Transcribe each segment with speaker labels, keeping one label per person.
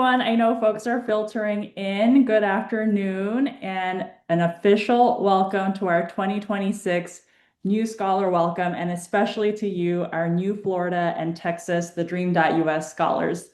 Speaker 1: I know folks are filtering in. Good afternoon and an official welcome to our 2026 New Scholar Welcome, and especially to you, our new Florida and Texas TheDream.Us scholars.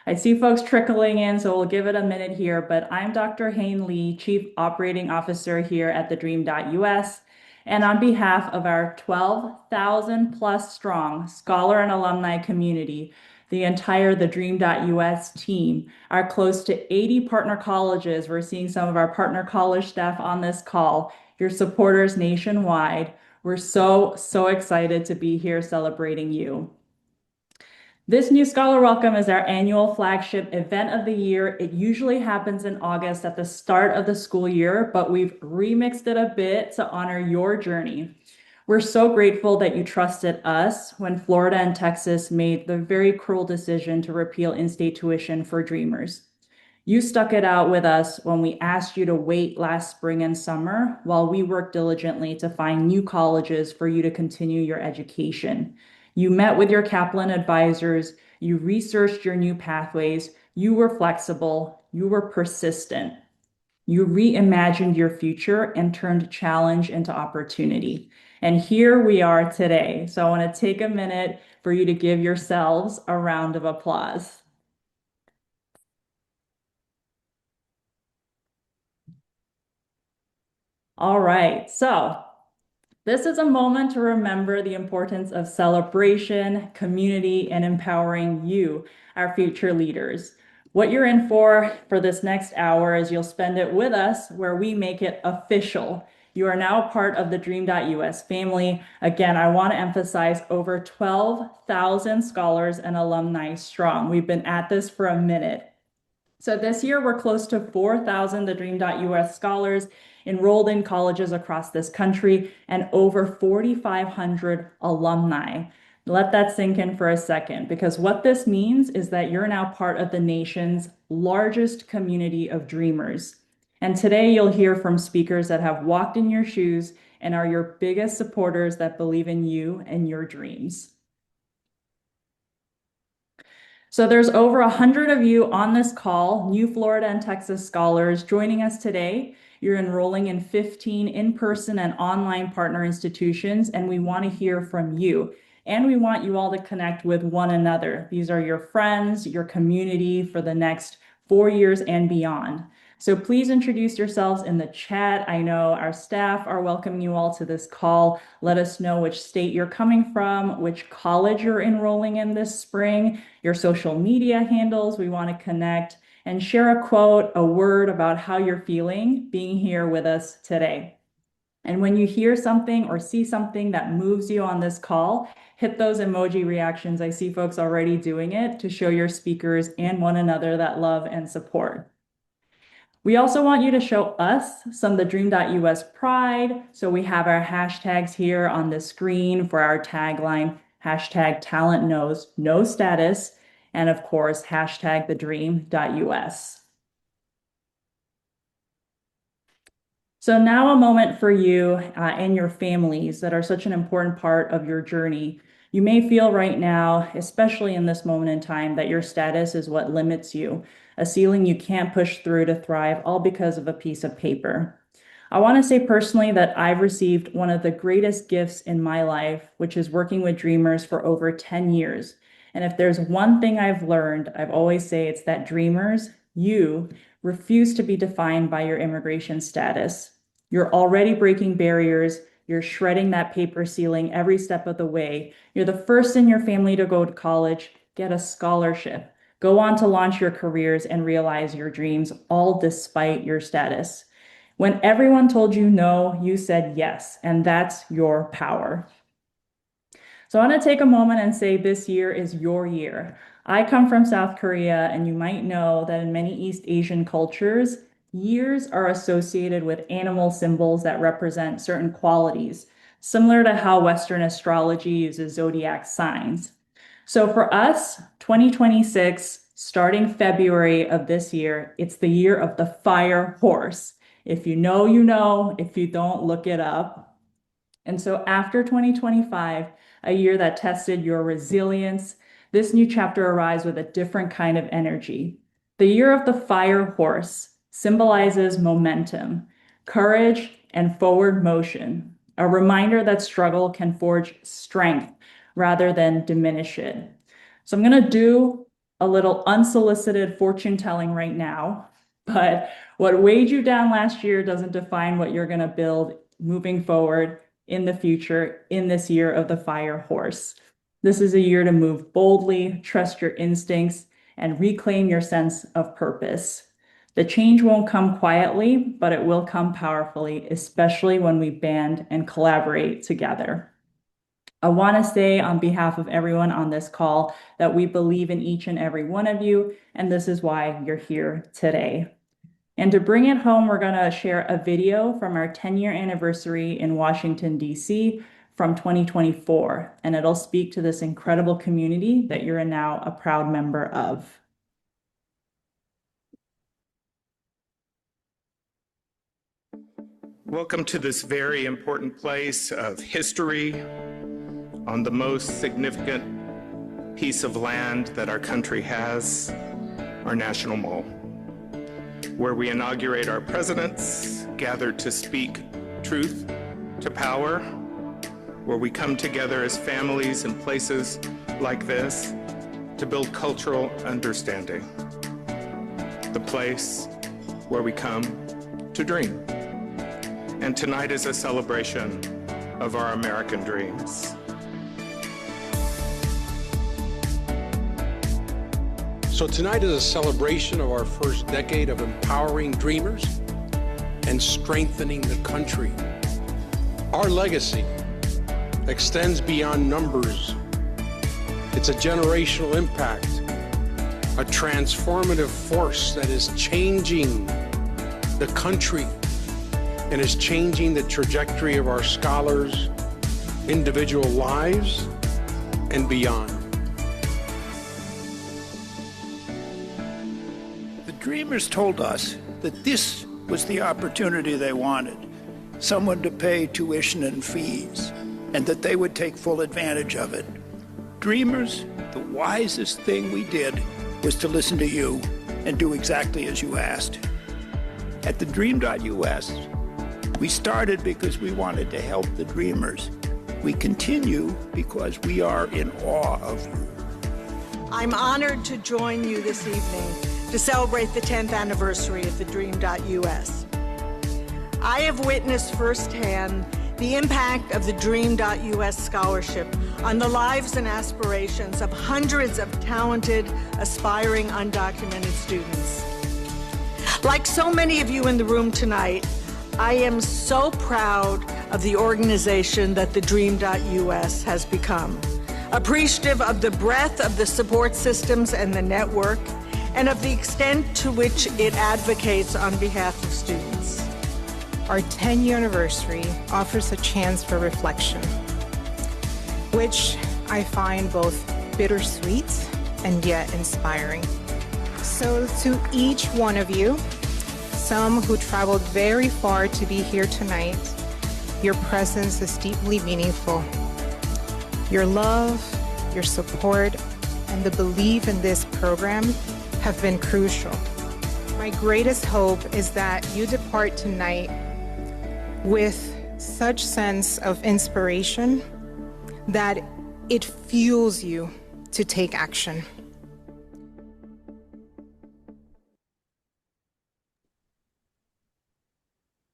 Speaker 1: I see folks trickling in, so we'll give it a minute here, but I'm Dr. Hain Lee, Chief Operating Officer here at TheDream.Us. And on behalf of our 12,000 plus strong scholar and alumni community, the entire TheDream.Us team, our close to 80 partner colleges, we're seeing some of our partner college staff on this call, your supporters nationwide, we're so excited to be here celebrating you. This New Scholar Welcome is our annual flagship event of the year. It usually happens in August at the start of the school year, but we've remixed it a bit to honor your journey. We're so grateful that you trusted us when Florida and Texas made the very cruel decision to repeal in-state tuition for Dreamers. You stuck it out with us when we asked you to wait last spring and summer while we worked diligently to find new colleges for you to continue your education. You met with your Kaplan advisors, you researched your new pathways, you were flexible, you were persistent. You reimagined your future and turned challenge into opportunity. And here we are today. So I want to take a minute for you to give yourselves a round of applause. All right, so this is a moment to remember the importance of celebration, community, and empowering you, our future leaders. What you're in for this next hour is you'll spend it with us where we make it official. You are now part of the Dream.Us family. Again, I want to emphasize over 12,000 scholars and alumni strong. We've been at this for a minute. So this year, we're close to 4,000 TheDream.Us scholars enrolled in colleges across this country and over 4,500 alumni. Let that sink in for a second, because what this means is that you're now part of the nation's largest community of dreamers. And today you'll hear from speakers that have walked in your shoes and are your biggest supporters that believe in you and your dreams. So there's over 100 of you on this call, new Florida and Texas scholars joining us today. You're enrolling in 15 in-person and online partner institutions, and we want to hear from you. And we want you all to connect with one another. These are your friends, your community for the next 4 years and beyond. So please introduce yourselves in the chat. I know our staff are welcoming you all to this call. Let us know which state you're coming from, which college you're enrolling in this spring, your social media handles. We want to connect and share a quote, a word about how you're feeling being here with us today. And when you hear something or see something that moves you on this call, hit those emoji reactions. I see folks already doing it to show your speakers and one another that love and support. We also want you to show us some of the Dream.Us pride. So we have our hashtags here on the screen for our tagline, hashtag talent knows no status, and of course, hashtag TheDream.Us. So now a moment for you and your families that are such an important part of your journey. You may feel right now, especially in this moment in time, that your status is what limits you, a ceiling you can't push through to thrive, all because of a piece of paper. I want to say personally that I've received one of the greatest gifts in my life, which is working with dreamers for over 10 years. And if there's one thing I've learned, I've always say it's that dreamers, you, refuse to be defined by your immigration status. You're already breaking barriers. You're shredding that paper ceiling every step of the way. You're the first in your family to go to college, get a scholarship, go on to launch your careers and realize your dreams, all despite your status. When everyone told you no, you said yes, and that's your power. So I want to take a moment and say this year is your year. I come from South Korea, and you might know that in many East Asian cultures, years are associated with animal symbols that represent certain qualities, similar to how Western astrology uses zodiac signs. So for us, 2026, starting February of this year, it's the year of the fire horse. If you know, you know. If you don't, look it up. And so after 2025, a year that tested your resilience, This new chapter arrives with a different kind of energy. The year of the fire horse symbolizes momentum, courage, and forward motion, a reminder that struggle can forge strength rather than diminish it. So I'm going to do a little unsolicited fortune telling right now, but what weighed you down last year doesn't define what you're going to build moving forward in the future in this year of the fire horse. This is a year to move boldly, trust your instincts, and reclaim your sense of purpose. The change won't come quietly, but it will come powerfully, especially when we band and collaborate together. I want to say on behalf of everyone on this call that we believe in each and every one of you, and this is why you're here today. And to bring it home, we're going to share a video from our 10-year anniversary in Washington, D.C. from 2024, and it'll speak to this incredible community that you're now a proud member of.
Speaker 2: Welcome to this very important place of history on the most significant piece of land that our country has, our National Mall, where we inaugurate our presidents, gather to speak truth to power, where we come together as families in places like this to build cultural understanding, the place where we come to dream. And tonight is a celebration of our American dreams.
Speaker 3: So tonight is a celebration of our first decade of empowering dreamers and strengthening the country. Our legacy extends beyond numbers. It's a generational impact, a transformative force that is changing the country and is changing the trajectory of our scholars' individual lives and beyond.
Speaker 4: The Dreamers told us that this was the opportunity they wanted, someone to pay tuition and fees, and that they would take full advantage of it. Dreamers, the wisest thing we did was to listen to you and do exactly as you asked. At TheDream.Us, we started because we wanted to help the dreamers. We continue because we are in awe of you.
Speaker 5: I'm honored to join you this evening to celebrate the 10th anniversary of TheDream.Us. I have witnessed firsthand the impact of the TheDream.Us scholarship on the lives and aspirations of hundreds of talented, aspiring, undocumented students. Like so many of you in the room tonight, I am so proud of the organization that TheDream.Us has become, appreciative of the breadth of the support systems and the network, and of the extent to which it advocates on behalf of students.
Speaker 6: Our 10-year anniversary offers a chance for reflection, which I find both bittersweet and yet inspiring. So to each one of you, some who traveled very far to be here tonight, your presence is deeply meaningful. Your love, your support, and the belief in this program have been crucial. My greatest hope is that you depart tonight with such sense of inspiration that it fuels you to take action.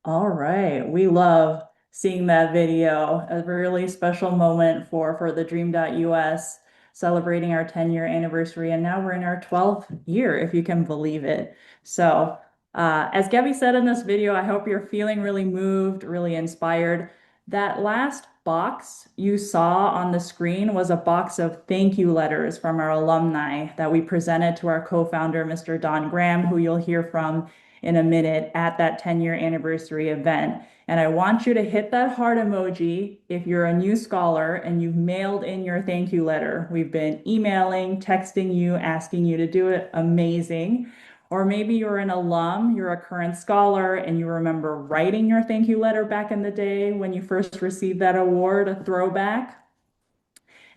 Speaker 1: All right, we love seeing that video, a really special moment for TheDream.Us, celebrating our 10-year anniversary, and now we're in our 12th year, if you can believe it. So, as Gabby said in this video, I hope you're feeling really moved, really inspired. That last box you saw on the screen was a box of thank you letters from our alumni that we presented to our co-founder, Mr. Don Graham, who you'll hear from in a minute at that 10-year anniversary event. And I want you to hit that heart emoji if you're a new scholar and you've mailed in your thank you letter. We've been emailing, texting you, asking you to do it. Amazing. Or maybe you're an alum, you're a current scholar, and you remember writing your thank you letter back in the day when you first received that award, a throwback.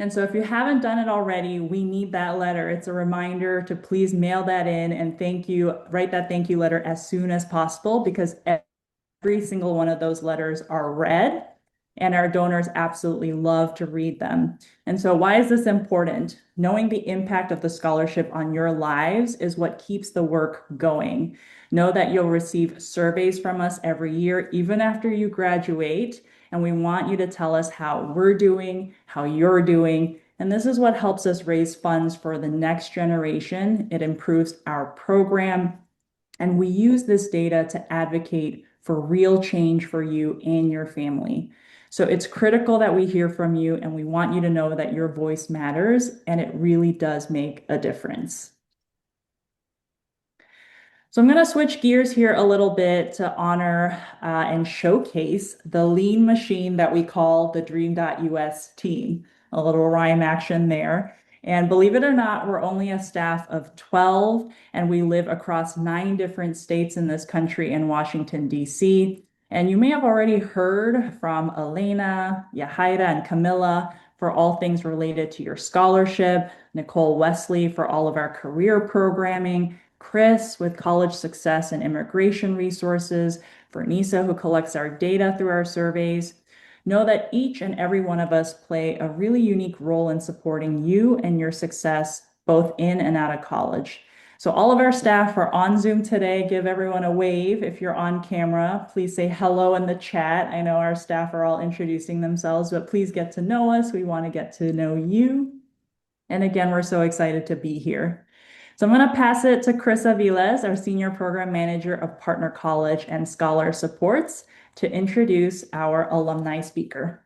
Speaker 1: And so if you haven't done it already, we need that letter. It's a reminder to please mail that in and write that thank you letter as soon as possible because every single one of those letters are read, and our donors absolutely love to read them. And so, why is this important? Knowing the impact of the scholarship on your lives is what keeps the work going. Know that you'll receive surveys from us every year, even after you graduate. And we want you to tell us how we're doing, how you're doing. And this is what helps us raise funds for the next generation. It improves our program. And we use this data to advocate for real change for you and your family. So it's critical that we hear from you, and we want you to know that your voice matters and it really does make a difference. So I'm going to switch gears here a little bit to honor and showcase the lean machine that we call the Dream.Us team. A little rhyme action there. And believe it or not, we're only a staff of 12, and we live across 9 different states in this country and Washington, D.C. And you may have already heard from Elena, Yahaira, and Camilla for all things related to your scholarship, Nicole Wesley for all of our career programming, Chris with college success and immigration resources, Vernisa who collects our data through our surveys. Know that each and every one of us play a really unique role in supporting you and your success both in and out of college. So all of our staff are on Zoom today. Give everyone a wave if you're on camera. Please say hello in the chat. I know our staff are all introducing themselves, but please get to know us. We want to get to know you. And again, we're so excited to be here. So I'm going to pass it to Chris Aviles, our Senior Program Manager of Partner College and Scholar Supports, to introduce our alumni speaker.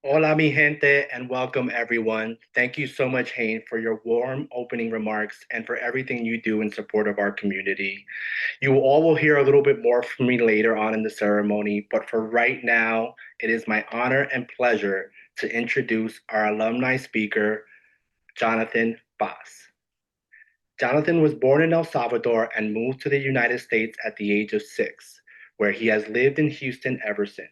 Speaker 7: Hola, mi gente, and welcome everyone. Thank you so much, Hayne, for your warm opening remarks and for everything you do in support of our community. You all will hear a little bit more from me later on in the ceremony, but for right now, it is my honor and pleasure to introduce our alumni speaker, Jonathan.Us. Jonathan was born in El Salvador and moved to the United States at the age of 6, where he has lived in Houston ever since.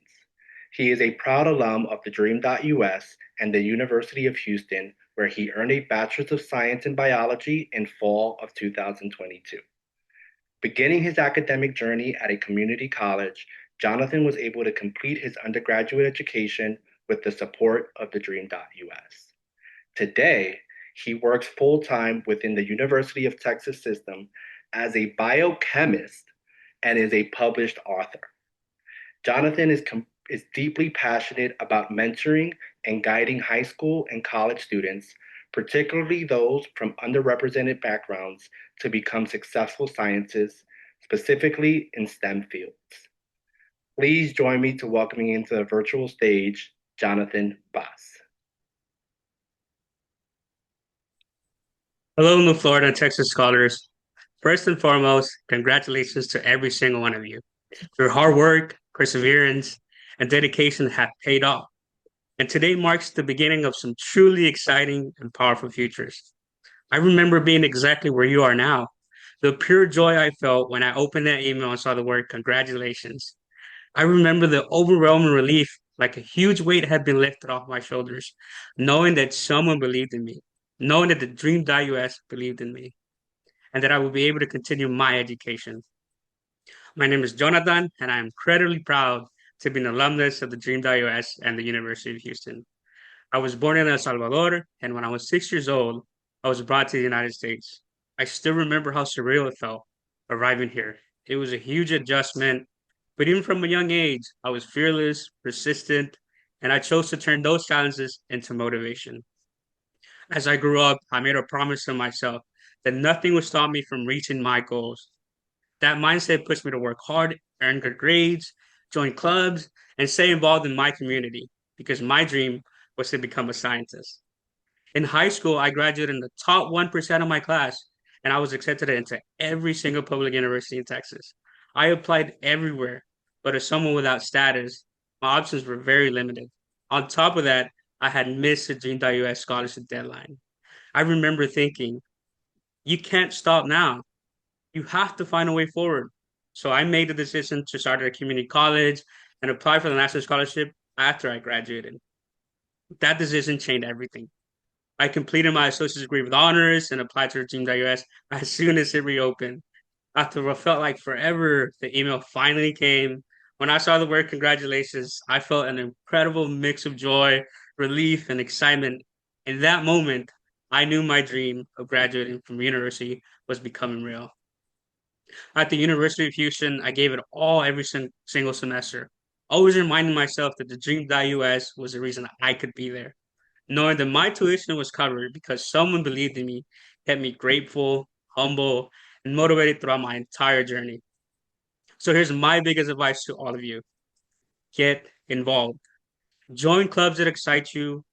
Speaker 7: He is a proud alum of TheDream.Us and the University of Houston, where he earned a Bachelor's of Science in Biology in fall of 2022. Beginning his academic journey at a community college, Jonathan was able to complete his undergraduate education with the support of TheDream.Us. Today, he works full-time within the University of Texas system as a biochemist and is a published author. Jonathan is deeply passionate about mentoring and guiding high school and college students, particularly those from underrepresented backgrounds, to become successful scientists, specifically in STEM fields. Please join me to welcoming into the virtual stage, Jonathan.Us.
Speaker 8: Hello, New Florida and Texas scholars. First and foremost, congratulations to every single one of you. Your hard work, perseverance, and dedication have paid off. And today marks the beginning of some truly exciting and powerful futures. I remember being exactly where you are now. The pure joy I felt when I opened that email and saw the word congratulations. I remember the overwhelming relief, like a huge weight had been lifted off my shoulders, knowing that someone believed in me, knowing that TheDream.Us believed in me, and that I would be able to continue my education. My name is Jonathan, and I am incredibly proud to be an alumnus of TheDream.Us and the University of Houston. I was born in El Salvador, and when I was 6 years old, I was brought to the United States. I still remember how surreal it felt arriving here. It was a huge adjustment, but even from a young age, I was fearless, persistent, and I chose to turn those challenges into motivation. As I grew up, I made a promise to myself that nothing would stop me from reaching my goals. That mindset pushed me to work hard, earn good grades, join clubs, and stay involved in my community because my dream was to become a scientist. In high school, I graduated in the top 1% of my class, and I was accepted into every single public university in Texas. I applied everywhere, but as someone without status, my options were very limited. On top of that, I had missed the Dream.Us scholarship deadline. I remember thinking, you can't stop now. You have to find a way forward. So I made the decision to start at a community college and apply for the national scholarship after I graduated. That decision changed everything. I completed my associate's degree with honors and applied to TheDream.Us as soon as it reopened. After what felt like forever, the email finally came. When I saw the word congratulations, I felt an incredible mix of joy, relief, and excitement. In that moment, I knew my dream of graduating from university was becoming real. At the University of Houston, I gave it all every single semester, always reminding myself that TheDream.Us was the reason I could be there. Knowing that my tuition was covered because someone believed in me kept me grateful, humble, and motivated throughout my entire journey. So here's my biggest advice to all of you: get involved, join clubs that excite you,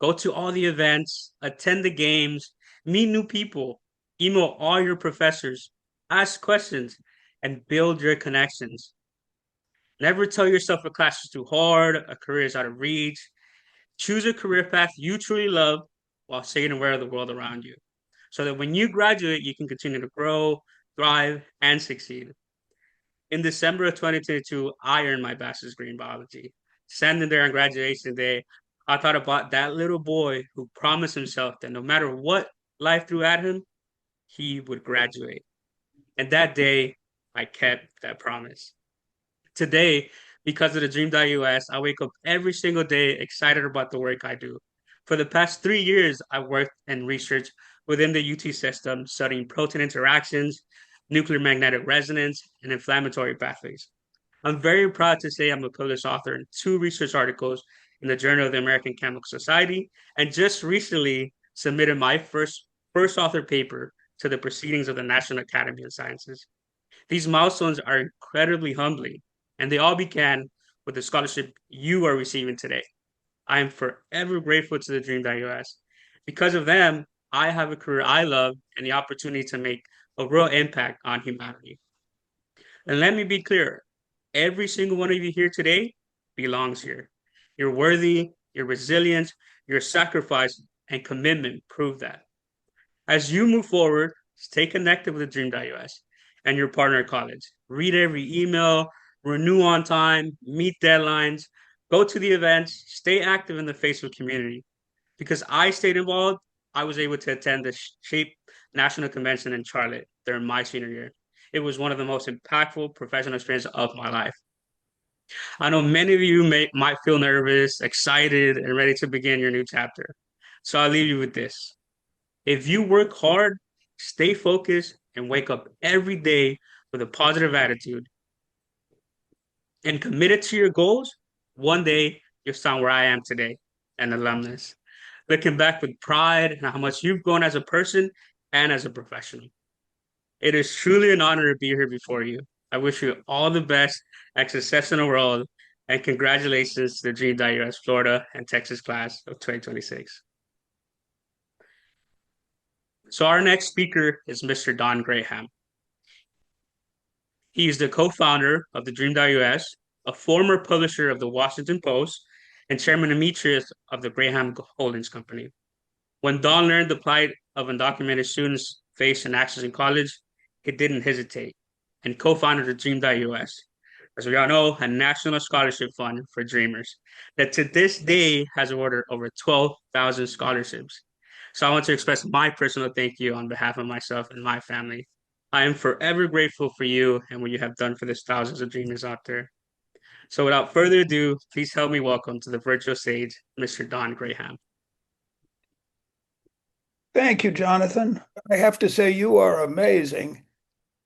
Speaker 8: go to all the events, attend the games, meet new people, email all your professors, ask questions, and build your connections. Never tell yourself a class is too hard, a career is out of reach. Choose a career path you truly love while staying aware of the world around you, so that when you graduate, you can continue to grow, thrive, and succeed. In December of 2022, I earned my bachelor's degree in biology. Standing there on graduation day, I thought about that little boy who promised himself that no matter what life threw at him, he would graduate. And that day, I kept that promise. Today, because of TheDream.Us, I wake up every single day excited about the work I do. For the past 3 years, I've worked in research within the UT system, studying protein interactions, nuclear magnetic resonance, and inflammatory pathways. I'm very proud to say I'm a published author in two research articles in the Journal of the American Chemical Society, and just recently submitted my first author paper to the Proceedings of the National Academy of Sciences. These milestones are incredibly humbling, and they all began with the scholarship you are receiving today. I am forever grateful to TheDream.Us. Because of them, I have a career I love and the opportunity to make a real impact on humanity. And let me be clear, every single one of you here today belongs here. You're worthy, your resilience, your sacrifice, and commitment prove that. As you move forward, stay connected with TheDream.Us and your partner at college. Read every email, renew on time, meet deadlines, go to the events, stay active in the Facebook community. Because I stayed involved, I was able to attend the SHAPE National Convention in Charlotte during my senior year. It was one of the most impactful professional experiences of my life. I know many of you might feel nervous, excited, and ready to begin your new chapter. So I'll leave you with this. If you work hard, stay focused, and wake up every day with a positive attitude and committed to your goals, one day you'll sound where I am today, an alumnus. Looking back with pride and how much you've grown as a person and as a professional. It is truly an honor to be here before you. I wish you all the best at success in the world, and congratulations to the Dream.Us Florida and Texas class of 2026. So our next speaker is Mr. Don Graham. He is the co-founder of TheDream.Us, a former publisher of the Washington Post, and chairman emeritus of the Graham Holdings Company. When Don learned the plight of undocumented students face in access in college, he didn't hesitate and co-founded TheDream.Us, as we all know, a national scholarship fund for dreamers that to this day has awarded over 12,000 scholarships. So I want to express my personal thank you on behalf of myself and my family. I am forever grateful for you and what you have done for this thousands of dreamers out there. So without further ado, please help me welcome to the virtual stage, Mr. Don Graham.
Speaker 4: Thank you, Jonathan. I have to say, you are amazing.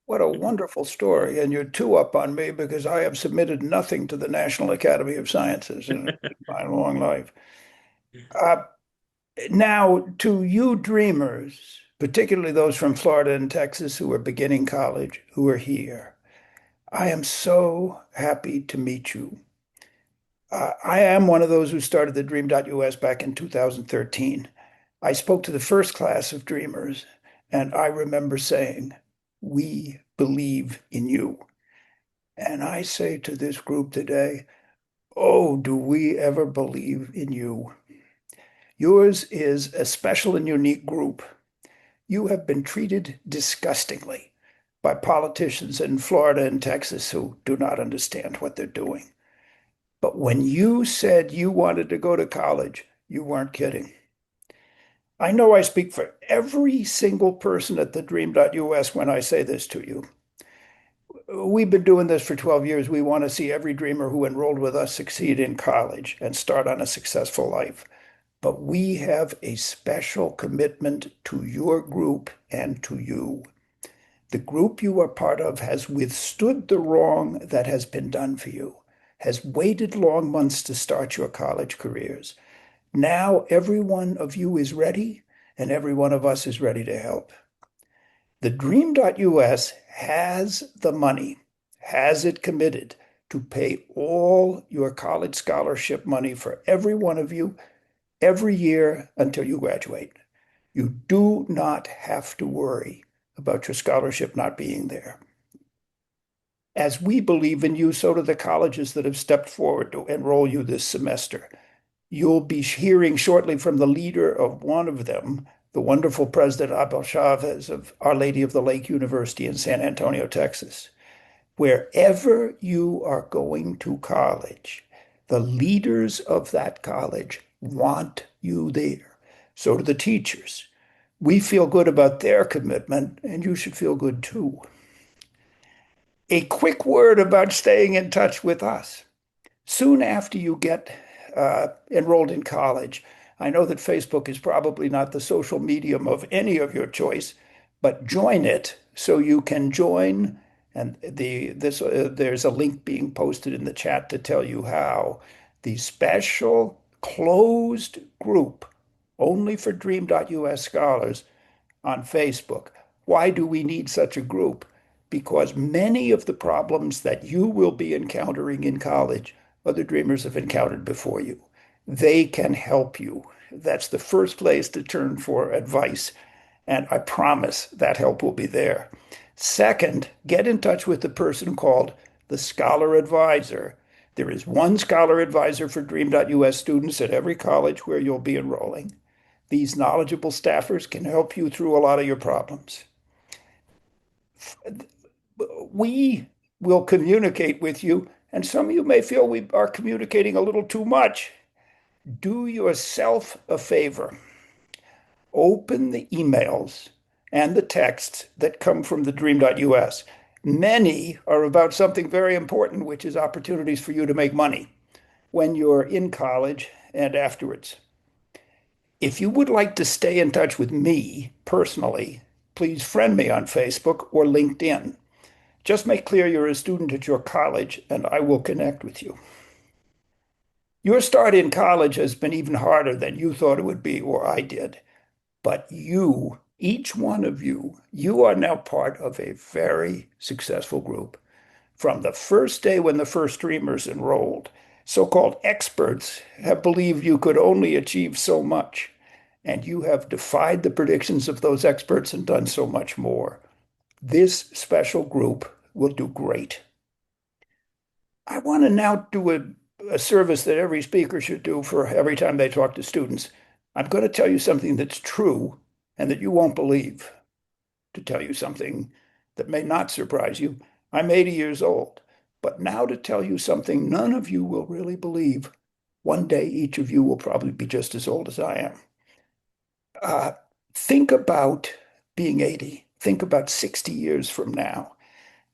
Speaker 4: What a wonderful story. And you're two up on me because I have submitted nothing to the National Academy of Sciences in my long life. Uh, Now, to you dreamers, particularly those from Florida and Texas who are beginning college, who are here, I am so happy to meet you. I am one of those who started TheDream.Us back in 2013. I spoke to the first class of dreamers, and I remember saying, "We believe in you." And I say to this group today, oh, do we ever believe in you? Yours is a special and unique group. You have been treated disgustingly by politicians in Florida and Texas who do not understand what they're doing. But when you said you wanted to go to college, you weren't kidding. I know I speak for every single person at TheDream.Us when I say this to you. We've been doing this for 12 years. We want to see every dreamer who enrolled with us succeed in college and start on a successful life. But we have a special commitment to your group and to you. The group you are part of has withstood the wrong that has been done for you, has waited long months to start your college careers. Now every one of you is ready, and every one of us is ready to help. TheDream.Us has the money, has it committed to pay all your college scholarship money for every one of you every year until you graduate. You do not have to worry about your scholarship not being there. As we believe in you, so do the colleges that have stepped forward to enroll you this semester. You'll be hearing shortly from the leader of one of them, the wonderful President Abel Chavez of Our Lady of the Lake University in San Antonio, Texas. Wherever you are going to college, the leaders of that college want you there. So do the teachers. We feel good about their commitment, and you should feel good too. A quick word about staying in touch with us. Soon after you get enrolled in college, I know that Facebook is probably not the social medium of any of your choice, but join it so you can join. And there's a link being posted in the chat to tell you how. The special closed group only for Dream.Us scholars on Facebook. Why do we need such a group? Because many of the problems that you will be encountering in college, other dreamers have encountered before you. They can help you. That's the first place to turn for advice. And I promise that help will be there. Second, get in touch with the person called the Scholar Advisor. There is one Scholar Advisor for Dream.Us students at every college where you'll be enrolling. These knowledgeable staffers can help you through a lot of your problems. We will communicate with you, and some of you may feel we are communicating a little too much. Do yourself a favor. Open the emails and the texts that come from TheDream.Us. Many are about something very important, which is opportunities for you to make money when you're in college and afterwards. If you would like to stay in touch with me personally, please friend me on Facebook or LinkedIn. Just make clear you're a student at your college, and I will connect with you. Your start in college has been even harder than you thought it would be, or I did. But you, each one of you, you are now part of a very successful group. From the first day when the first dreamers enrolled, so-called experts have believed you could only achieve so much, and you have defied the predictions of those experts and done so much more. This special group will do great. I want to now do a service that every speaker should do for every time they talk to students. I'm going to tell you something that's true and that you won't believe. To tell you something that may not surprise you, I'm 80 years old. But now to tell you something none of you will really believe. One day each of you will probably be just as old as I am. Think about being 80. Think about 60 years from now.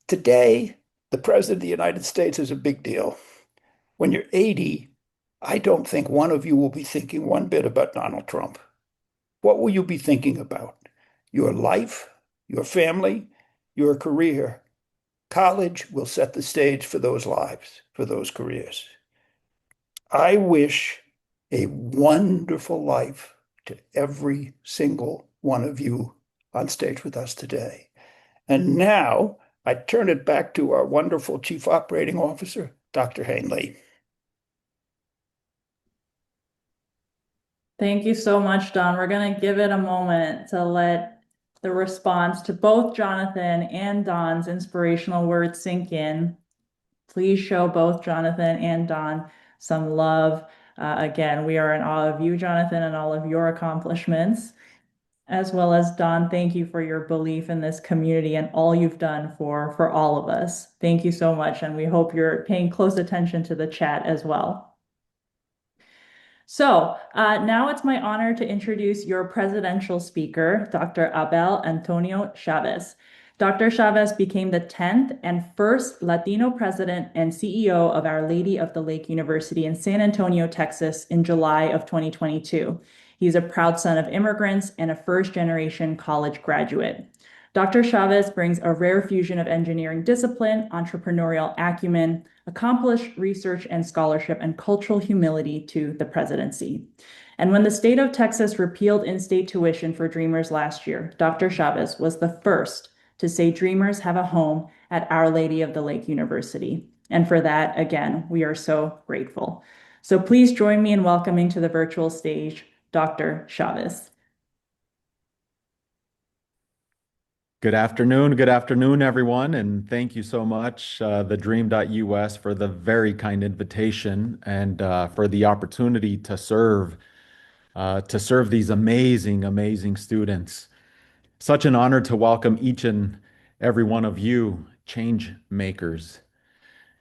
Speaker 4: Today, the President of the United States is a big deal. When you're 80, I don't think one of you will be thinking one bit about Donald Trump. What will you be thinking about? Your life, your family, your career. College will set the stage for those lives, for those careers. I wish a wonderful life to every single one of you on stage with us today. And now I turn it back to our wonderful Chief Operating Officer, Dr. Hanley.
Speaker 1: Thank you so much, Don. We're going to give it a moment to let the response to both Jonathan and Don's inspirational words sink in. Please show both Jonathan and Don some love. Again, we are in awe of you, Jonathan, and all of your accomplishments. As well as Don, thank you for your belief in this community and all you've done for all of us. Thank you so much, and we hope you're paying close attention to the chat as well. So now it's my honor to introduce your presidential speaker, Dr. Abel Antonio Chavez. Dr. Chavez became the 10th and first Latino president and CEO of Our Lady of the Lake University in San Antonio, Texas in July of 2022. He's a proud son of immigrants and a first-generation college graduate. Dr. Chavez brings a rare fusion of engineering discipline, entrepreneurial acumen, accomplished research and scholarship, and cultural humility to the presidency. And when the state of Texas repealed in-state tuition for Dreamers last year, Dr. Chavez was the first to say Dreamers have a home at Our Lady of the Lake University. And for that, again, we are so grateful. So please join me in welcoming to the virtual stage, Dr. Chavez.
Speaker 9: Good afternoon, everyone, and thank you so much, TheDream.Us, for the very kind invitation and for the opportunity to serve these amazing students. Such an honor to welcome each and every one of you, change makers.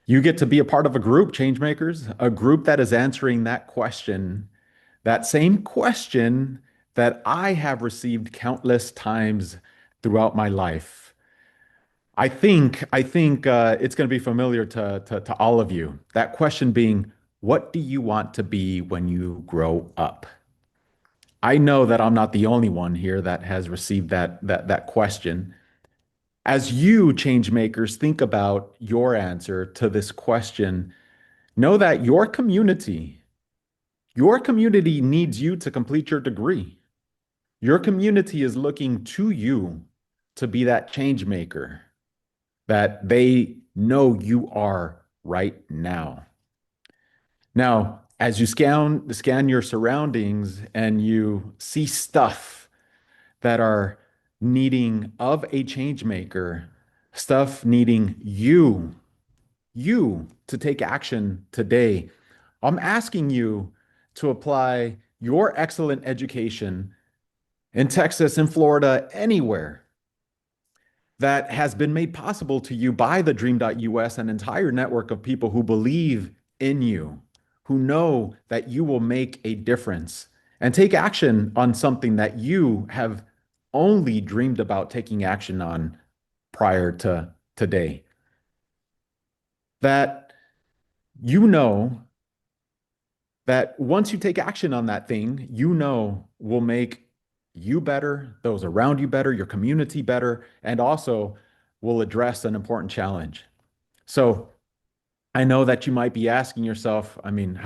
Speaker 9: You get to be a part of a group, change makers, a group that is answering that question, that same question that I have received countless times throughout my life. I think it's going to be familiar to all of you. That question being, what do you want to be when you grow up? I know that I'm not the only one here that has received that question. As you change makers think about your answer to this question, know that your community needs you to complete your degree. Your community is looking to you to be that change maker that they know you are right now. Now, as you scan your surroundings and you see stuff that are needing of a change maker, stuff needing you to take action today, I'm asking you to apply your excellent education in Texas, in Florida, anywhere that has been made possible to you by TheDream.Us, an entire network of people who believe in you, who know that you will make a difference and take action on something that you have only dreamed about taking action on prior to today. That you know that once you take action on that thing, you know will make you better, those around you better, your community better, and also will address an important challenge. So I know that you might be asking yourself, I mean,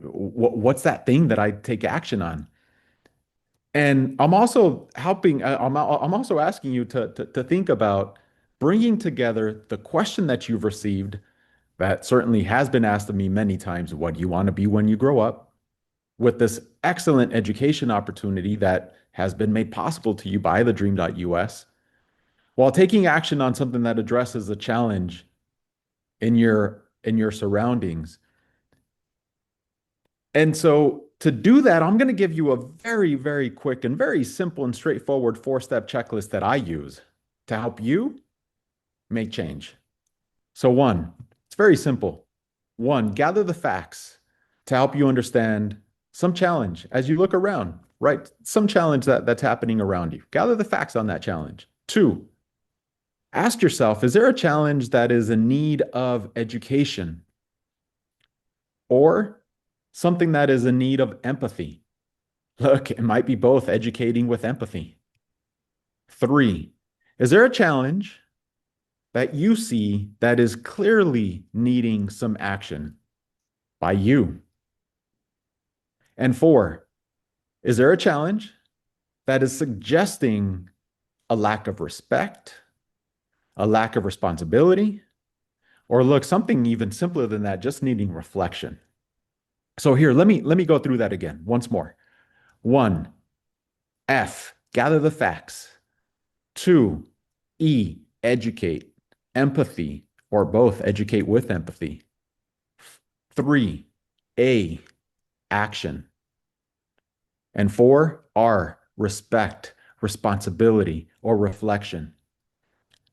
Speaker 9: what's that thing that I take action on? And I'm also I'm also asking you to think about bringing together the question that you've received that certainly has been asked of me many times, what do you want to be when you grow up? With this excellent education opportunity that has been made possible to you by TheDream.Us, while taking action on something that addresses a challenge in your surroundings. And so to do that, I'm going to give you a very quick and very simple and straightforward 4-step checklist that I use to help you make change. So one, it's very simple. One, gather the facts to help you understand some challenge as you look around, right? Some challenge that's happening around you. Gather the facts on that challenge. Two, ask yourself, is there a challenge that is in need of education or something that is in need of empathy? Look, it might be both, educating with empathy. Three, is there a challenge that you see that is clearly needing some action by you? And four, is there a challenge that is suggesting a lack of respect, a lack of responsibility, or look, something even simpler than that, just needing reflection? So here, let me go through that again once more. One, F, gather the facts. Two, E, educate. Empathy, or both, educate with empathy. Three, A, action. And four, R, respect. responsibility, or reflection.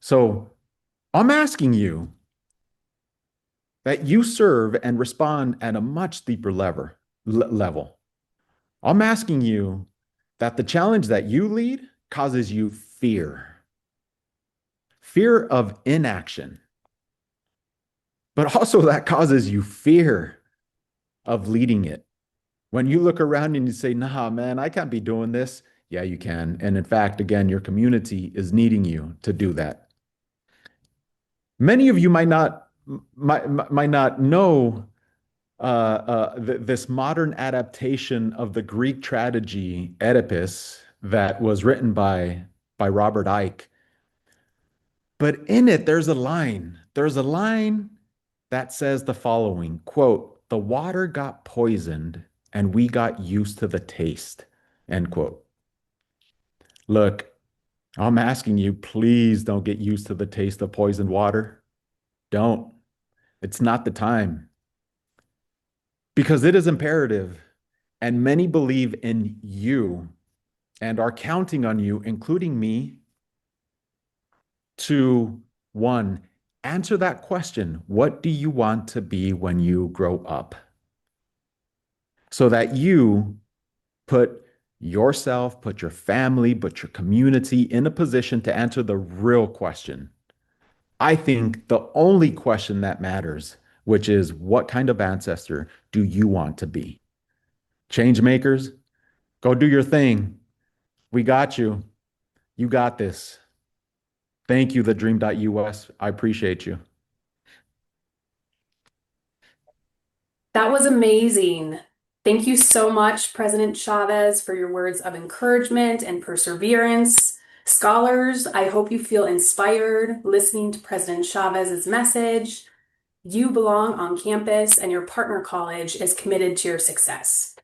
Speaker 9: So I'm asking you that you serve and respond at a much deeper level. I'm asking you that the challenge that you lead causes you fear of inaction, but also that causes you fear of leading it. When you look around and you say, nah, man, I can't be doing this. Yeah, you can. And in fact, again, your community is needing you to do that. Many of you might not know this modern adaptation of the Greek tragedy Oedipus that was written by Robert Icke. But in it, there's a line. There's a line that says the following, quote, "The water got poisoned and we got used to the taste," end quote. Look, I'm asking you, please don't get used to the taste of poisoned water. Don't. It's not the time. Because it is imperative, and many believe in you and are counting on you, including me, to one, answer that question: what do you want to be when you grow up? So that you put yourself, put your family, put your community in a position to answer the real question. I think the only question that matters, which is what kind of ancestor do you want to be? Change makers, go do your thing. We got you. You got this. Thank you, TheDream.Us. I appreciate you.
Speaker 10: That was amazing. Thank you so much, President Chavez, for your words of encouragement and perseverance. Scholars, I hope you feel inspired listening to President Chavez's message. You belong on campus and your partner college is committed to your success.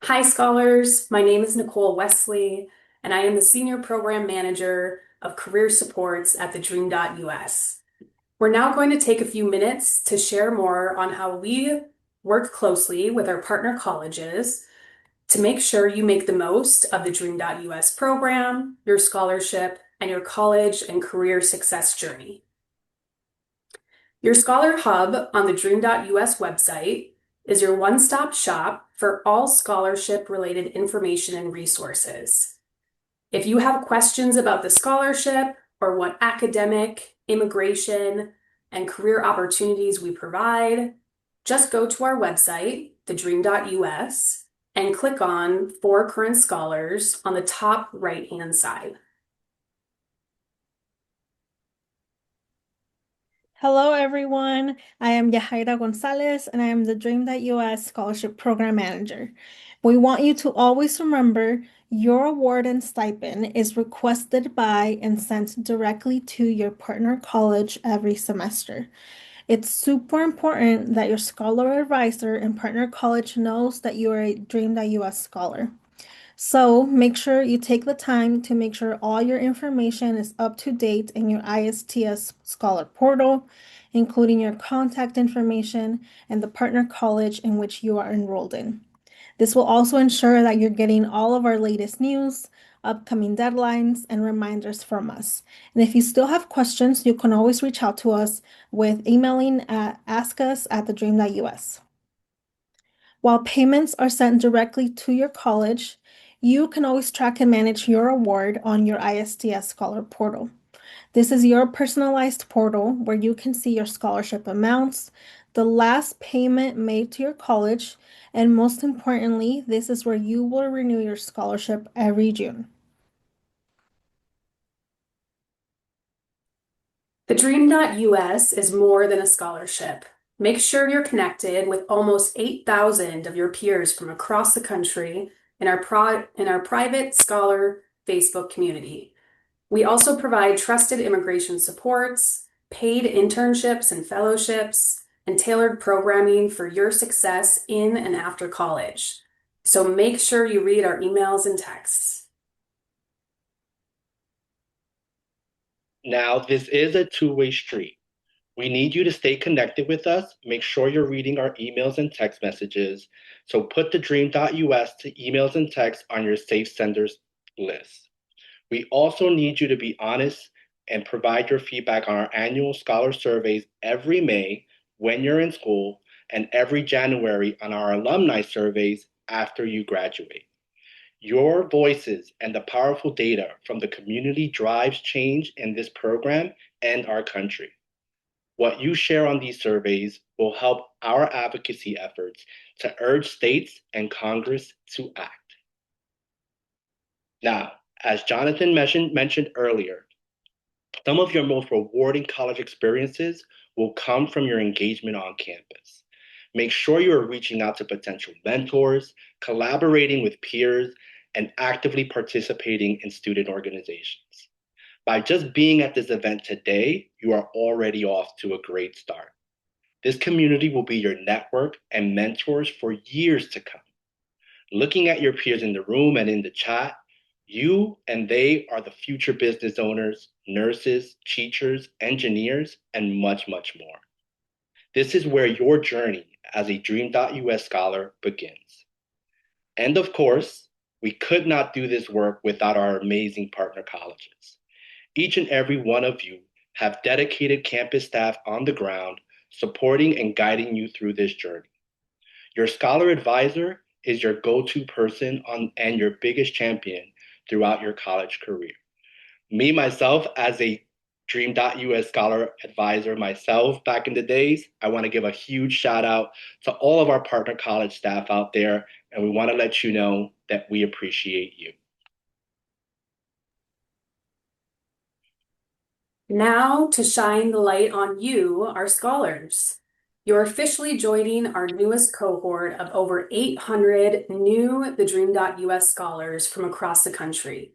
Speaker 10: Hi, scholars. My name is Nicole Wesley, and I am the Senior Program Manager of Career Supports at TheDream.Us. We're now going to take a few minutes to share more on how we work closely with our partner colleges to make sure you make the most of the Dream.Us program, your scholarship, and your college and career success journey. Your Scholar Hub on the Dream.Us website is your one-stop shop for all scholarship-related information and resources. If you have questions about the scholarship or what academic, immigration, and career opportunities we provide, just go to our website, TheDream.Us, and click on For Current Scholars on the top right-hand side.
Speaker 11: Hello, everyone. I am Yahaira Gonzalez, and I am the Dream.Us Scholarship Program Manager. We want you to always remember your award and stipend is requested by and sent directly to your partner college every semester. It's super important that your scholar advisor and partner college knows that you are a Dream.Us scholar. So make sure you take the time to make sure all your information is up to date in your ISTS Scholar portal, including your contact information and the partner college in which you are enrolled in. This will also ensure that you're getting all of our latest news, upcoming deadlines, and reminders from us. And if you still have questions, you can always reach out to us with emailing at askus@thedream.us. While payments are sent directly to your college, you can always track and manage your award on your ISTS Scholar portal. This is your personalized portal where you can see your scholarship amounts, the last payment made to your college, and most importantly, this is where you will renew your scholarship every June.
Speaker 10: The Dream.Us is more than a scholarship. Make sure you're connected with almost 8,000 of your peers from across the country in our private scholar Facebook community. We also provide trusted immigration supports, paid internships and fellowships, and tailored programming for your success in and after college. So make sure you read our emails and texts.
Speaker 7: Now, this is a two-way street. We need you to stay connected with us. Make sure you're reading our emails and text messages. So put TheDream.Us to emails and texts on your safe senders list. We also need you to be honest and provide your feedback on our annual scholar surveys every May when you're in school and every January on our alumni surveys after you graduate. Your voices and the powerful data from the community drives change in this program and our country. What you share on these surveys will help our advocacy efforts to urge states and Congress to act. Now, as Jonathan mentioned earlier, some of your most rewarding college experiences will come from your engagement on campus. Make sure you are reaching out to potential mentors, collaborating with peers, and actively participating in student organizations. By just being at this event today, you are already off to a great start. This community will be your network and mentors for years to come. Looking at your peers in the room and in the chat, you and they are the future business owners, nurses, teachers, engineers, and much, much more. This is where your journey as a Dream.Us scholar begins. And of course, we could not do this work without our amazing partner colleges. Each and every one of you have dedicated campus staff on the ground supporting and guiding you through this journey. Your scholar advisor is your go-to person and your biggest champion throughout your college career. Me, myself, as a Dream.Us scholar advisor myself back in the days, I want to give a huge shout out to all of our partner college staff out there, and we want to let you know that we appreciate you.
Speaker 10: Now to shine the light on you, our scholars. You're officially joining our newest cohort of over 800 new TheDream.Us scholars from across the country.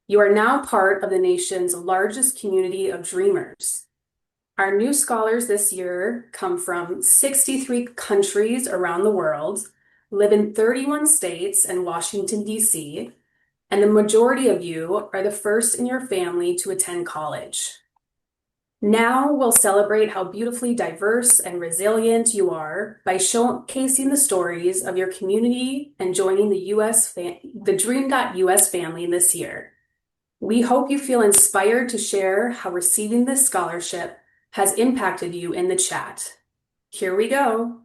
Speaker 10: You are now part of the nation's largest community of dreamers. Our new scholars this year come from 63 countries around the world, live in 31 states and Washington, D.C., and the majority of you are the first in your family to attend college. Now we'll celebrate how beautifully diverse and resilient you are by showcasing the stories of your community and joining the Dream.Us family this year. We hope you feel inspired to share how receiving this scholarship has impacted you in the chat. Here we go.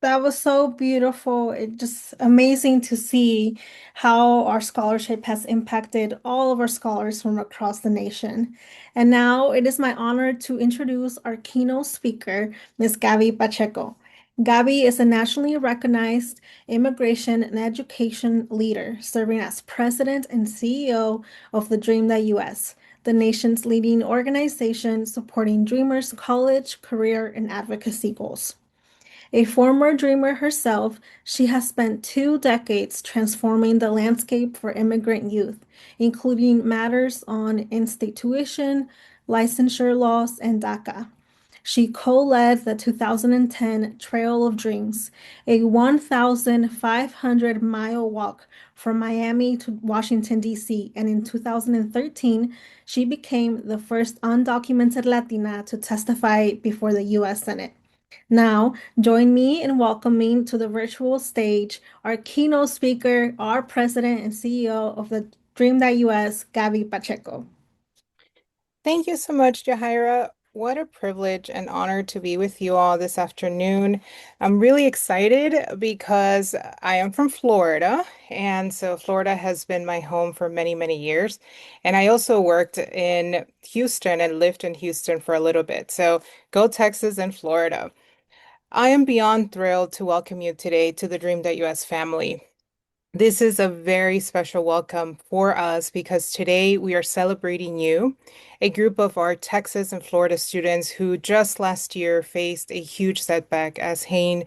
Speaker 11: That was so beautiful. It just amazing to see how our scholarship has impacted all of our scholars from across the nation. And now it is my honor to introduce our keynote speaker, Ms. Gabby Pacheco. Gabby is a nationally recognized immigration and education leader, serving as president and CEO of TheDream.Us, the nation's leading organization supporting dreamers' college, career, and advocacy goals. A former dreamer herself, she has spent 2 decades transforming the landscape for immigrant youth, including matters on in-state tuition, licensure laws, and DACA. She co-led the 2010 Trail of Dreams, a 1,500-mile walk from Miami to Washington, D.C., and in 2013, she became the first undocumented Latina to testify before the U.S. Senate. Now, join me in welcoming to the virtual stage our keynote speaker, our president and CEO of the Dream.Us, Gabby Pacheco.
Speaker 6: Thank you so much, Jahaira. What a privilege and honor to be with you all this afternoon. I'm really excited because I am from Florida, and so Florida has been my home for many, many years. And I also worked in Houston and lived in Houston for a little bit. So go Texas and Florida. I am beyond thrilled to welcome you today to the Dream.Us family. This is a very special welcome for us because today we are celebrating you, a group of our Texas and Florida students who just last year faced a huge setback, as Hayne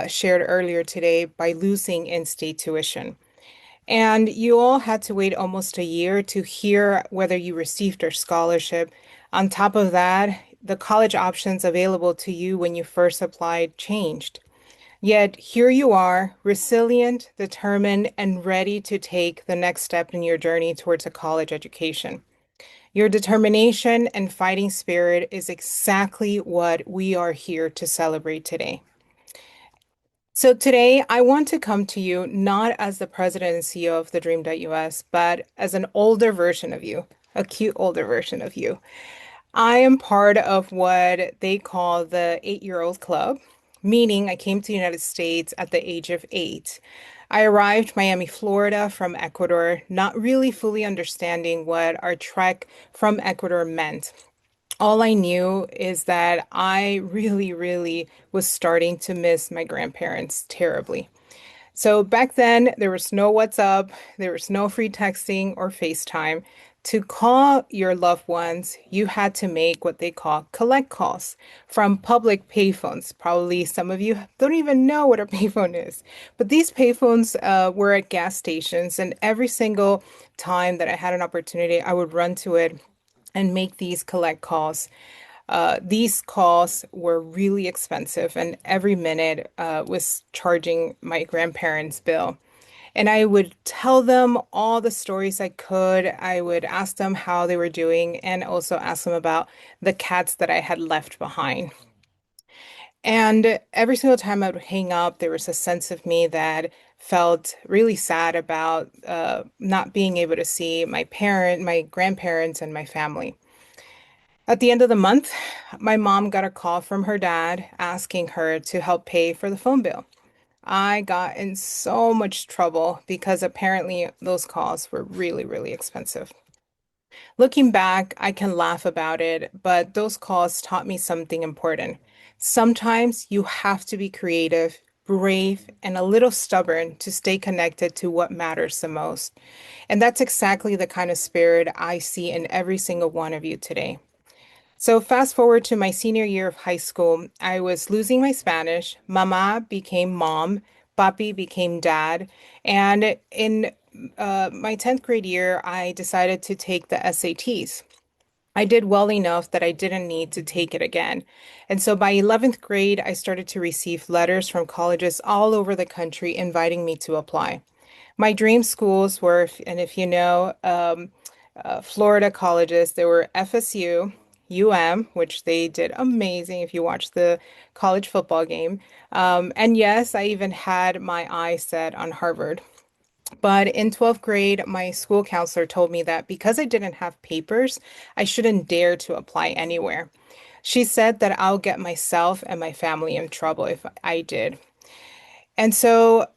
Speaker 6: shared earlier today, by losing in-state tuition. And you all had to wait almost a year to hear whether you received your scholarship. On top of that, the college options available to you when you first applied changed. Yet here you are, resilient, determined, and ready to take the next step in your journey towards a college education. Your determination and fighting spirit is exactly what we are here to celebrate today. So today, I want to come to you not as the president and CEO of the Dream.Us, but as an older version of you, a cute older version of you. I am part of what they call the 8-year-old club, meaning I came to the United States at the age of 8. I arrived Miami, Florida from Ecuador, not really fully understanding what our trek from Ecuador meant. All I knew is that I really, really was starting to miss my grandparents terribly. So back then, there was no WhatsApp, there was no free texting or FaceTime. To call your loved ones, you had to make what they call collect calls from public payphones. Probably some of you don't even know what a payphone is, but these payphones were at gas stations, and every single time that I had an opportunity, I would run to it and make these collect calls. These calls were really expensive, and every minute was charging my grandparents' bill. And I would tell them all the stories I could. I would ask them how they were doing and also ask them about the cats that I had left behind. And every single time I would hang up, there was a sense of me that felt really sad about not being able to see my grandparents, and my family. At the end of the month, my mom got a call from her dad asking her to help pay for the phone bill. I got in so much trouble because apparently those calls were really, really expensive. Looking back, I can laugh about it, but those calls taught me something important. Sometimes you have to be creative, brave, and a little stubborn to stay connected to what matters the most. And that's exactly the kind of spirit I see in every single one of you today. So fast forward to my senior year of high school, I was losing my Spanish. Mama became mom, Papi became dad. And in my 10th grade year, I decided to take the SATs. I did well enough that I didn't need to take it again. And so by 11th grade, I started to receive letters from colleges all over the country inviting me to apply. My dream schools were, and if you know, Florida colleges, there were FSU, which they did amazing if you watch the college football game. And yes, I even had my eyes set on Harvard. But in 12th grade, my school counselor told me that because I didn't have papers, I shouldn't dare to apply anywhere. She said that I'll get myself and my family in trouble if I did. And so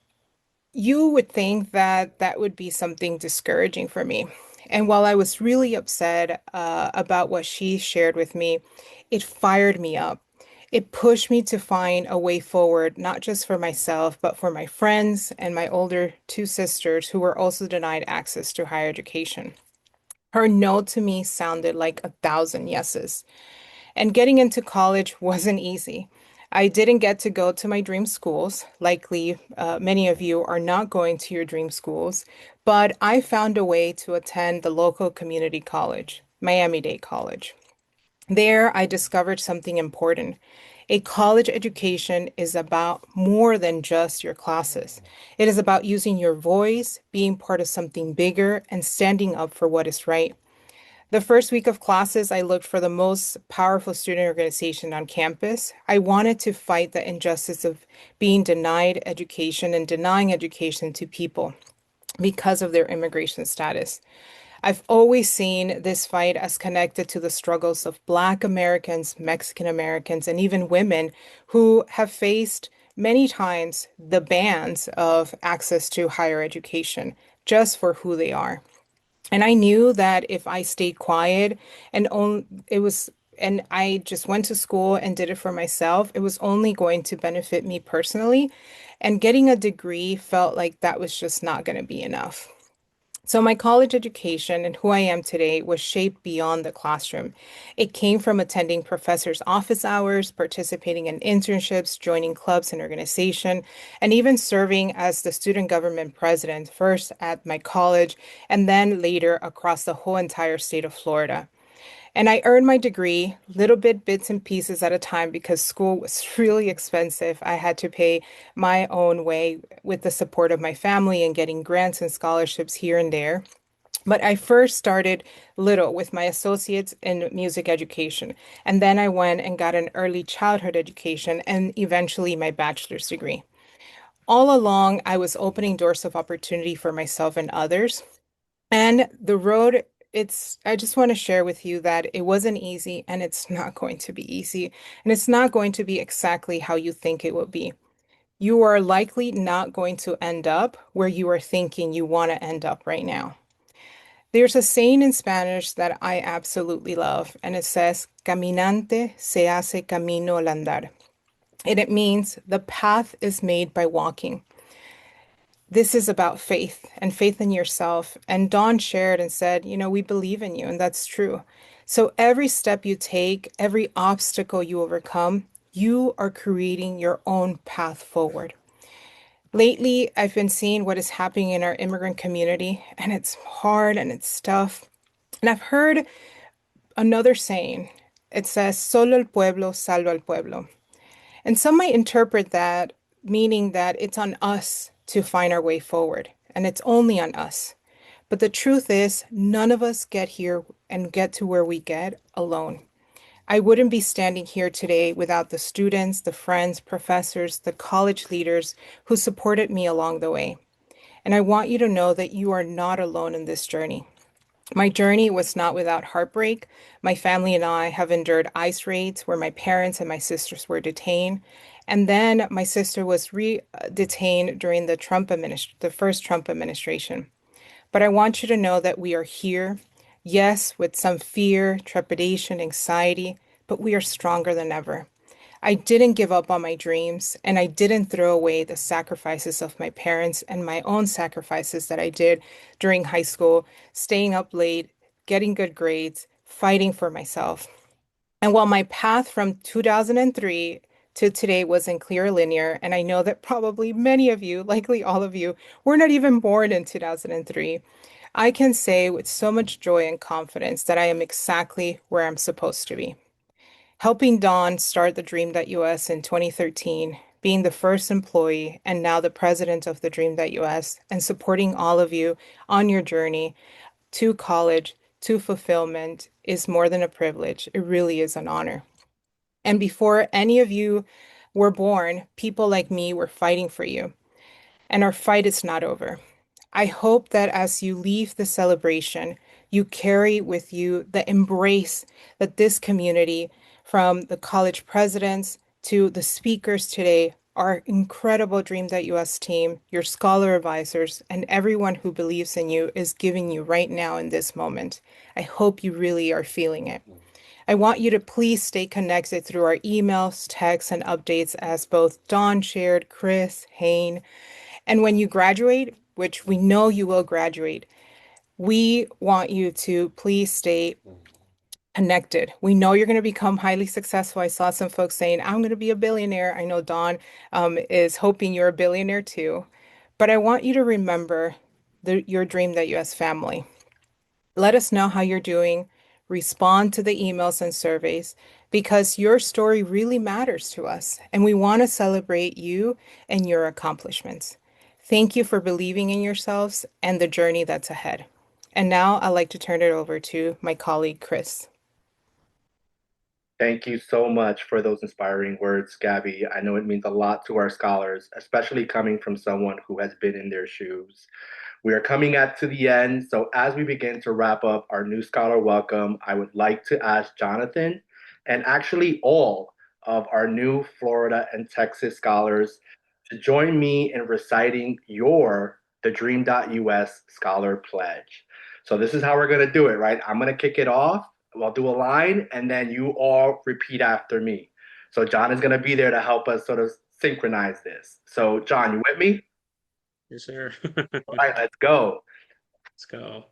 Speaker 6: you would think that that would be something discouraging for me. And while I was really upset about what she shared with me, it fired me up. It pushed me to find a way forward, not just for myself, but for my friends and my older two sisters who were also denied access to higher education. Her no to me sounded like 1,000 yeses. And getting into college wasn't easy. I didn't get to go to my dream schools. Likely, many of you are not going to your dream schools, but I found a way to attend the local community college, Miami-Dade College. There, I discovered something important. A college education is about more than just your classes. It is about using your voice, being part of something bigger, and standing up for what is right. The first week of classes, I looked for the most powerful student organization on campus. I wanted to fight the injustice of being denied education and denying education to people because of their immigration status. I've always seen this fight as connected to the struggles of Black Americans, Mexican Americans, and even women who have faced many times the bans of access to higher education just for who they are. And I knew that if I stayed quiet and and I just went to school and did it for myself, it was only going to benefit me personally. And getting a degree felt like that was just not going to be enough. So, my college education and who I am today was shaped beyond the classroom. It came from attending professors' office hours, participating in internships, joining clubs and organization, and even serving as the student government president, first at my college and then later across the whole entire state of Florida. And I earned my degree, bits and pieces at a time because school was really expensive. I had to pay my own way with the support of my family and getting grants and scholarships here and there. But I first started little with my associates in music education. And then I went and got an early childhood education and eventually my bachelor's degree. All along, I was opening doors of opportunity for myself and others. And the road, I just want to share with you that it wasn't easy and it's not going to be easy. And it's not going to be exactly how you think it will be. You are likely not going to end up where you are thinking you want to end up right now. There's a saying in Spanish that I absolutely love, and it says, Caminante se hace camino al andar. And it means the path is made by walking. This is about faith and faith in yourself. And Dawn shared and said, we believe in you, and that's true. So every step you take, every obstacle you overcome, you are creating your own path forward. Lately, I've been seeing what is happening in our immigrant community, and it's hard and it's tough. And I've heard another saying. It says, Solo el pueblo salva al pueblo. And some might interpret that meaning that it's on us to find our way forward, and it's only on us. But the truth is, none of us get here and get to where we get alone. I wouldn't be standing here today without the students, the friends, professors, the college leaders who supported me along the way. And I want you to know that you are not alone in this journey. My journey was not without heartbreak. My family and I have endured ICE raids where my parents and my sisters were detained. And then my sister was detained during the first Trump administration. But I want you to know that we are here, yes, with some fear, trepidation, anxiety, but we are stronger than ever. I didn't give up on my dreams, and I didn't throw away the sacrifices of my parents and my own sacrifices that I did during high school, staying up late, getting good grades, fighting for myself. And while my path from 2003 to today wasn't clear or linear, and I know that probably many of you, likely all of you, were not even born in 2003. I can say with so much joy and confidence that I am exactly where I'm supposed to be. Helping Dawn start TheDream.Us in 2013, being the first employee and now the president of TheDream.Us, and supporting all of you on your journey to college, to fulfillment is more than a privilege. It really is an honor. And before any of you were born, people like me were fighting for you. And our fight is not over. I hope that as you leave the celebration, you carry with you the embrace that this community, from the college presidents to the speakers today, our incredible Dream.Us team, your scholar advisors, and everyone who believes in you is giving you right now in this moment. I hope you really are feeling it. I want you to please stay connected through our emails, texts, and updates as both Dawn shared, Chris, Hayne, and when you graduate, which we know you will graduate, we want you to please stay connected. We know you're going to become highly successful. I saw some folks saying, I'm going to be a billionaire. I know Dawn is hoping you're a billionaire too. But I want you to remember your Dream.Us family. Let us know how you're doing. Respond to the emails and surveys because your story really matters to us, and we want to celebrate you and your accomplishments. Thank you for believing in yourselves and the journey that's ahead. And now I'd like to turn it over to my colleague, Chris.
Speaker 7: Thank you so much for those inspiring words, Gabby. I know it means a lot to our scholars, especially coming from someone who has been in their shoes. We are coming up to the end, so as we begin to wrap up our new scholar welcome, I would like to ask Jonathan and actually all of our new Florida and Texas scholars to join me in reciting your TheDream.Us Scholar Pledge. So this is how we're going to do it, right? I'm going to kick it off. I'll do a line, and then you all repeat after me. So John is going to be there to help us sort of synchronize this. So John, you with me?
Speaker 8: Yes, sir.
Speaker 7: All right, let's go.
Speaker 8: Let's go.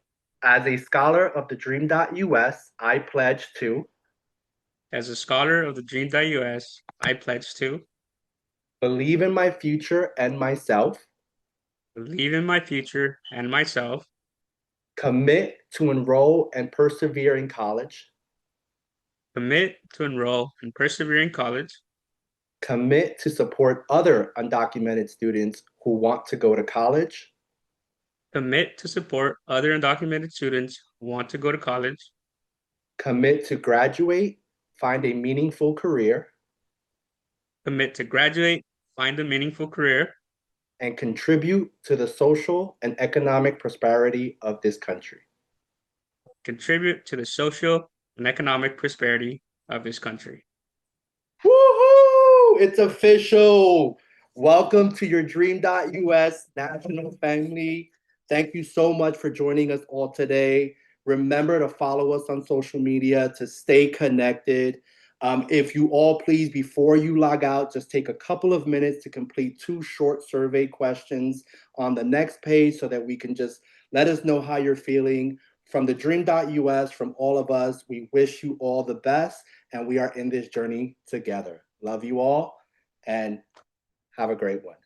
Speaker 7: As a scholar of TheDream.Us, I pledge to
Speaker 8: As a scholar of TheDream.Us, I pledge to
Speaker 7: believe in my future and myself,
Speaker 8: believe in my future and myself,
Speaker 7: commit to enroll and persevere in college,
Speaker 8: commit to enroll and persevere in college,
Speaker 7: commit to support other undocumented students who want to go to college,
Speaker 8: commit to support other undocumented students who want to go to college,
Speaker 7: commit to graduate, find a meaningful career,
Speaker 8: commit to graduate, find a meaningful career,
Speaker 7: and contribute to the social and economic prosperity of this country.
Speaker 8: contribute to the social and economic prosperity of this country.
Speaker 7: Woohoo! It's official. Welcome to your Dream.Us national family. Thank you so much for joining us all today. Remember to follow us on social media to stay connected. If you all please, before you log out, just take a couple of minutes to complete 2 short survey questions on the next page so that we can just let us know how you're feeling. From the Dream.Us, from all of us, we wish you all the best, and we are in this journey together. Love you all, and have a great one.